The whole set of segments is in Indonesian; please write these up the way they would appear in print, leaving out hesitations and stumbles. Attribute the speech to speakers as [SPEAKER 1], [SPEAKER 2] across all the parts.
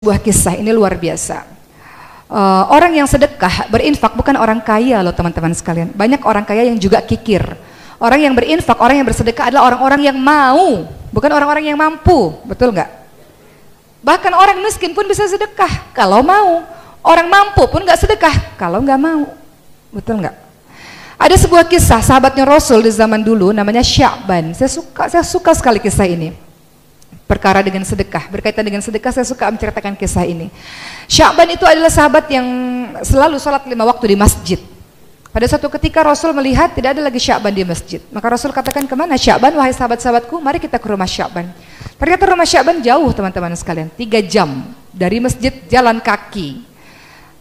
[SPEAKER 1] Sebuah kisah ini luar biasa. Orang yang sedekah, berinfak bukan orang kaya loh teman-teman sekalian. Banyak orang kaya yang juga kikir. Orang yang berinfak, orang yang bersedekah adalah orang-orang yang mau, bukan orang-orang yang mampu. Betul nggak? Bahkan orang miskin pun bisa sedekah kalau mau. Orang mampu pun nggak sedekah kalau nggak mau. Betul nggak? Ada sebuah kisah sahabatnya Rasul di zaman dulu namanya Sya'ban. Saya suka sekali kisah ini. Perkara dengan sedekah, berkaitan dengan sedekah saya suka menceritakan kisah ini. Sya'ban itu adalah sahabat yang selalu sholat 5 waktu di masjid. Pada suatu ketika Rasul melihat tidak ada lagi Sya'ban di masjid. Maka Rasul katakan, kemana Sya'ban wahai sahabat-sahabatku, mari kita ke rumah Sya'ban. Ternyata rumah Sya'ban jauh teman-teman sekalian, 3 jam dari masjid jalan kaki.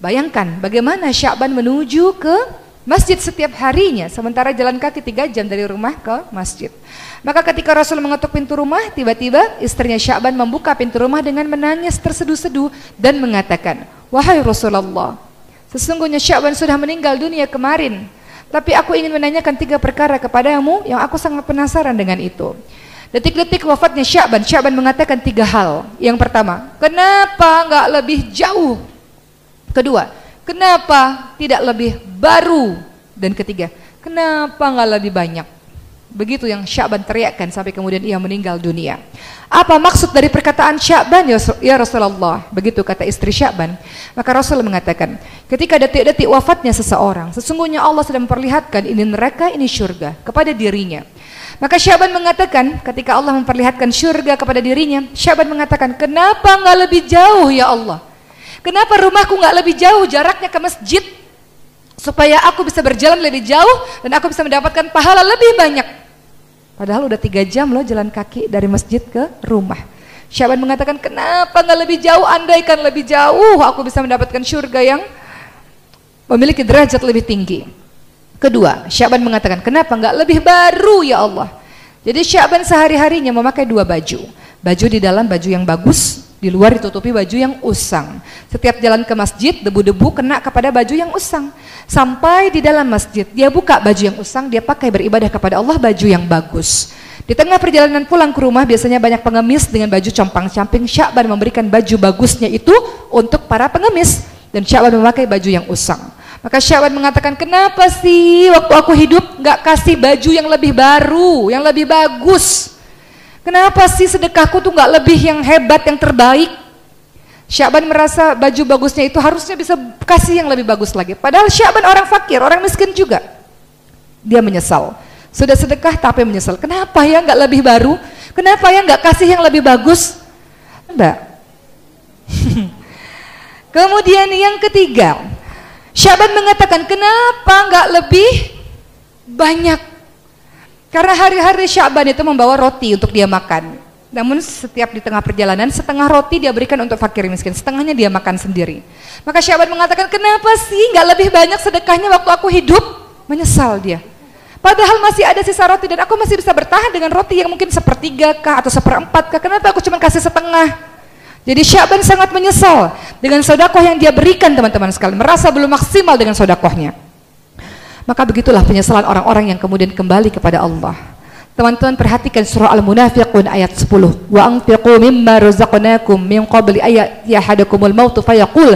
[SPEAKER 1] Bayangkan bagaimana Sya'ban menuju ke masjid setiap harinya, sementara jalan kaki 3 jam dari rumah ke masjid. Maka ketika Rasul mengetuk pintu rumah, tiba-tiba istrinya Sya'ban membuka pintu rumah dengan menangis terseduh-seduh dan mengatakan, wahai Rasulullah, sesungguhnya Sya'ban sudah meninggal dunia kemarin, tapi aku ingin menanyakan 3 perkara kepadamu yang aku sangat penasaran dengan itu. Detik-detik wafatnya Sya'ban, Sya'ban mengatakan 3 hal. Yang pertama, kenapa enggak lebih jauh? Kedua, kenapa tidak lebih baru? Dan ketiga, kenapa enggak lebih banyak? Begitu yang Sya'ban teriakkan sampai kemudian ia meninggal dunia. Apa maksud dari perkataan Sya'ban ya Rasulullah? Begitu kata istri Sya'ban. Maka Rasul mengatakan, ketika detik-detik wafatnya seseorang, sesungguhnya Allah sedang memperlihatkan ini neraka, ini surga kepada dirinya. Maka Sya'ban mengatakan, ketika Allah memperlihatkan surga kepada dirinya, Sya'ban mengatakan, kenapa enggak lebih jauh ya Allah? Kenapa rumahku enggak lebih jauh jaraknya ke masjid? Supaya aku bisa berjalan lebih jauh dan aku bisa mendapatkan pahala lebih banyak. Padahal udah 3 jam loh jalan kaki dari masjid ke rumah. Sya'ban mengatakan, kenapa nggak lebih jauh? Andaikan lebih jauh, aku bisa mendapatkan surga yang memiliki derajat lebih tinggi. Kedua, Sya'ban mengatakan, kenapa nggak lebih baru ya Allah? Jadi Sya'ban sehari-harinya memakai 2 baju. Baju di dalam baju yang bagus, di luar ditutupi baju yang usang. Setiap jalan ke masjid, debu-debu kena kepada baju yang usang. Sampai di dalam masjid, dia buka baju yang usang, dia pakai beribadah kepada Allah baju yang bagus. Di tengah perjalanan pulang ke rumah, biasanya banyak pengemis dengan baju compang-camping. Sya'ban memberikan baju bagusnya itu untuk para pengemis, dan Sya'ban memakai baju yang usang. Maka Sya'ban mengatakan, kenapa sih waktu aku hidup nggak kasih baju yang lebih baru, yang lebih bagus? Kenapa sih sedekahku tuh nggak lebih yang hebat, yang terbaik? Sya'ban merasa baju bagusnya itu harusnya bisa kasih yang lebih bagus lagi. Padahal Sya'ban orang fakir, orang miskin juga. Dia menyesal. Sudah sedekah tapi menyesal. Kenapa ya nggak lebih baru? Kenapa ya nggak kasih yang lebih bagus? Enggak. Kemudian yang ketiga, Sya'ban mengatakan, kenapa nggak lebih banyak? Karena hari-hari Sya'ban itu membawa roti untuk dia makan. Namun setiap di tengah perjalanan, setengah roti dia berikan untuk fakir miskin, setengahnya dia makan sendiri. Maka Sya'ban mengatakan, kenapa sih nggak lebih banyak sedekahnya waktu aku hidup? Menyesal dia. Padahal masih ada sisa roti dan aku masih bisa bertahan dengan roti yang mungkin 1/3 kah atau 1/4 kah? Kenapa aku cuma kasih setengah? Jadi Sya'ban sangat menyesal dengan sedekah yang dia berikan teman-teman sekalian, merasa belum maksimal dengan sedekahnya. Maka begitulah penyesalan orang-orang yang kemudian kembali kepada Allah. Teman-teman perhatikan surah Al-Munafiqun ayat 10. Wa anfiqu mimma razaqnakum min qabli ayati ahadakumul maut fayaqul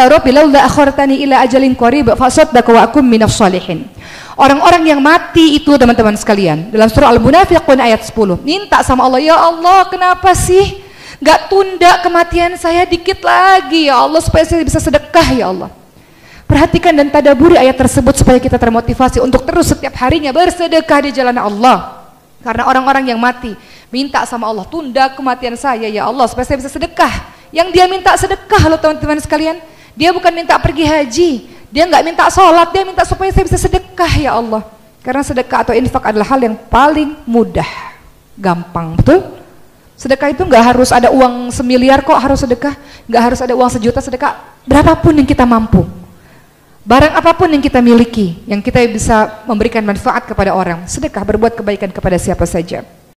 [SPEAKER 1] rabbi laula akhartani ila ajalin qarib fa asaddaq wa akum minas shalihin. Orang-orang yang mati itu teman-teman sekalian, dalam surah Al-Munafiqun ayat 10, minta sama Allah, ya Allah, kenapa sih enggak tunda kematian saya dikit lagi ya Allah supaya saya bisa sedekah ya Allah. Perhatikan dan tadaburi ayat tersebut supaya kita termotivasi untuk terus setiap harinya bersedekah di jalan Allah. Karena orang-orang yang mati minta sama Allah, tunda kematian saya ya Allah supaya saya bisa sedekah. Yang dia minta sedekah loh teman-teman sekalian. Dia bukan minta pergi haji, dia nggak minta sholat, dia minta supaya saya bisa sedekah ya Allah. Karena sedekah atau infak adalah hal yang paling mudah, gampang, betul? Sedekah itu nggak harus ada uang 1 miliar kok harus sedekah, nggak harus ada uang 1 juta sedekah, berapapun yang kita mampu. Barang apapun yang kita miliki, yang kita bisa memberikan manfaat kepada orang, sedekah, berbuat kebaikan kepada siapa saja.